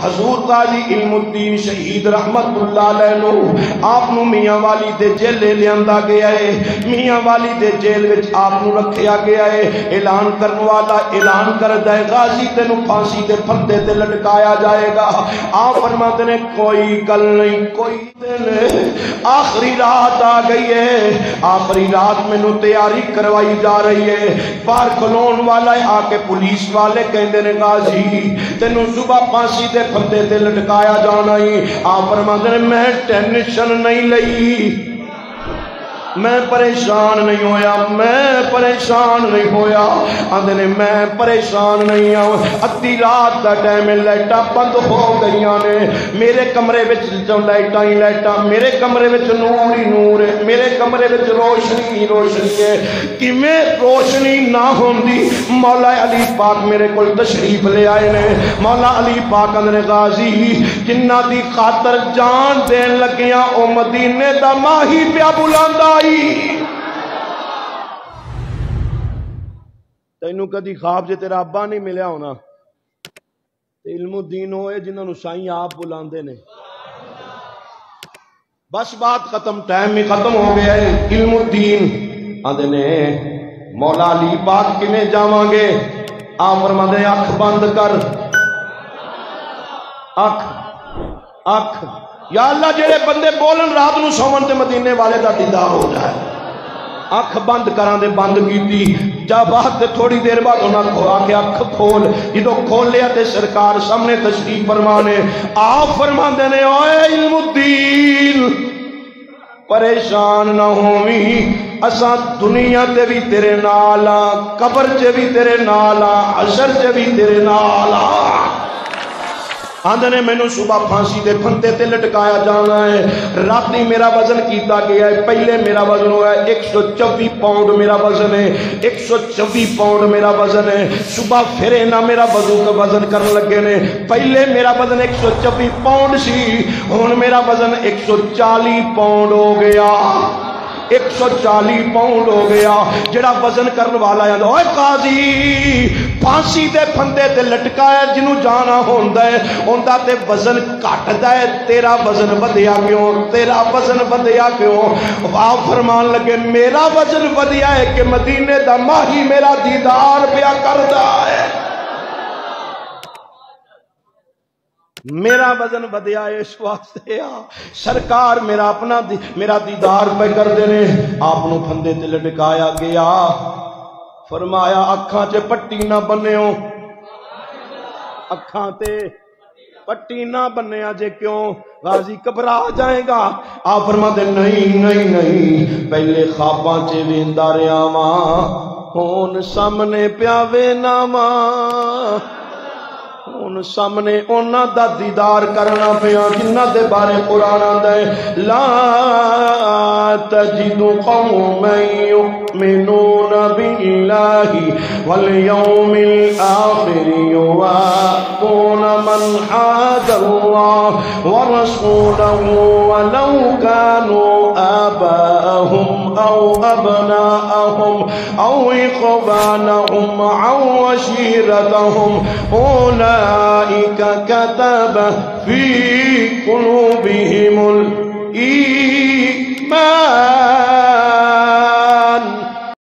حضور قاضی علم الدین شہید رحمت اللہ علیہ نو آپ نو میاں والی دے جیل لے آندا گیا ہے، میاں والی دے جیل وچ آپ نو رکھیا گیا ہے، اعلان کرن والا اعلان کردا ہے غازی تینوں پھانسی دے پھندے تے لٹکایا جائے گا۔ آپ فرماتے نے کوئی گل نہیں، کوئی دن آخری رات آ گئی ہے، آخری رات میں نو تیاری کروائی جا رہی ہے، باہر کھلون والا ہے، آ کے پولیس والے کہندے نے غازی تینوں صبح پھانسی دے پھندے تے لٹکایا جانا ہی۔ آپ فرماتے نے میں ٹینشن نہیں لئی، میں پریشان نہیں ہویا، میں پریشان نہیں ہویا، آندے نے میں پریشان نہیں ہوں۔ ادھی رات دا ٹائم لائٹاں بند ہو گئیاں نے، میرے کمرے وچ جو لائٹاں ہی لائٹاں، میرے کمرے وچ نور ہی نور ہے، میرے کمرے وچ روشنی ہی روشنی ہے، کیویں روشنی نہ ہوندی مولا علی پاک میرے کول تشریف لے آئے نے۔ مولا علی پاک اندر غازی جنہ دی خاطر جان دین لگیاں او مدینے دا ماہی پیا بلاندا تینوں کدی خواب جے تیرا ابا نہیں ملیا ہونا، علم الدین ہوئے جنہوں نے سائیں آپ بلاندے نے۔ بس بات ختم، ٹائم ہی ختم ہو گیا ہے۔ علم الدین آندے نے مولا علی پاک کنے جاواں گے؟ آپ فرماندے اکھ بند کر، اکھ یا اللہ جڑے بندے بولن رات نو سومن تے مدینے والے دا دیدار ہو جائے۔ اکھ بند کران دے بند کیتی، جا بعد تے تھوڑی دیر بعد انہاں کو آ کے اکھ کھول، جدو کھول لیا تے سرکار سامنے تشریف فرمانے۔ آپ فرماندے نے اوے علم الدین پریشان نہ ہوویں، اساں دنیا تے بھی تیرے نال ہاں، قبر چ بھی تیرے نال ہاں، حشر چ بھی تیرے نال ہاں۔ آندے نے مینوں صبح پھانسی دے پھندے تے لٹکایا جانا ہے، راتی میرا وزن کیتا گیا ہے، پہلے میرا وزن ہوا ہے 124 پاؤنڈ میرا وزن ہے، 124 پاؤنڈ میرا وزن ہے۔ صبح پھر نہ میرا وزن کرن لگے نے، پہلے میرا وزن 124 پاؤنڈ سی، ہن میرا وزن 140 پاؤنڈ ہو گیا، 140 پاؤنڈ ہو گیا۔ جڑا وزن کرن والا ہے اوے قاضی پھانسی دے پھندے تے لٹکایا جنوں جانا ہوندا ہے اوندا تے وزن گھٹدا ہے، تیرا وزن ودیا کیوں؟ تیرا وزن ودیا کیوں؟ آپ فرمان لگے میرا وزن ودیا ہے کہ مدینے دا ماہی میرا دیدار پیا کردا ہے، میرا وزن ودیا اس واسطے سرکار میرا اپنا میرا دیدار پہ کر دینے۔ آپ نو پھندے تے لٹکایا گیا، فرمایا اکھاں چ پٹی نہ بنیو، اکھاں تے پٹی نہ بنیا جے کیوں؟ غازی گھبرا جائے گا۔ آپ فرماتے نہیں نہیں نہیں، پہلے خواباں چ ویندا رہیا واں، ہن سامنے پیا وینا واں، ان سامنے اونا دا دیدار کرنا پیا جنہ دے بارے قرآن آندا ہے لا تجد قوما یؤمنون باللہ والیوم الآخر یوادون من حاد اللہ ورسولہ ولو كانوا آباءهم او ابناءهم او اخوانهم او عشيرتهم أولئك كتب في قلوبهم الإيمان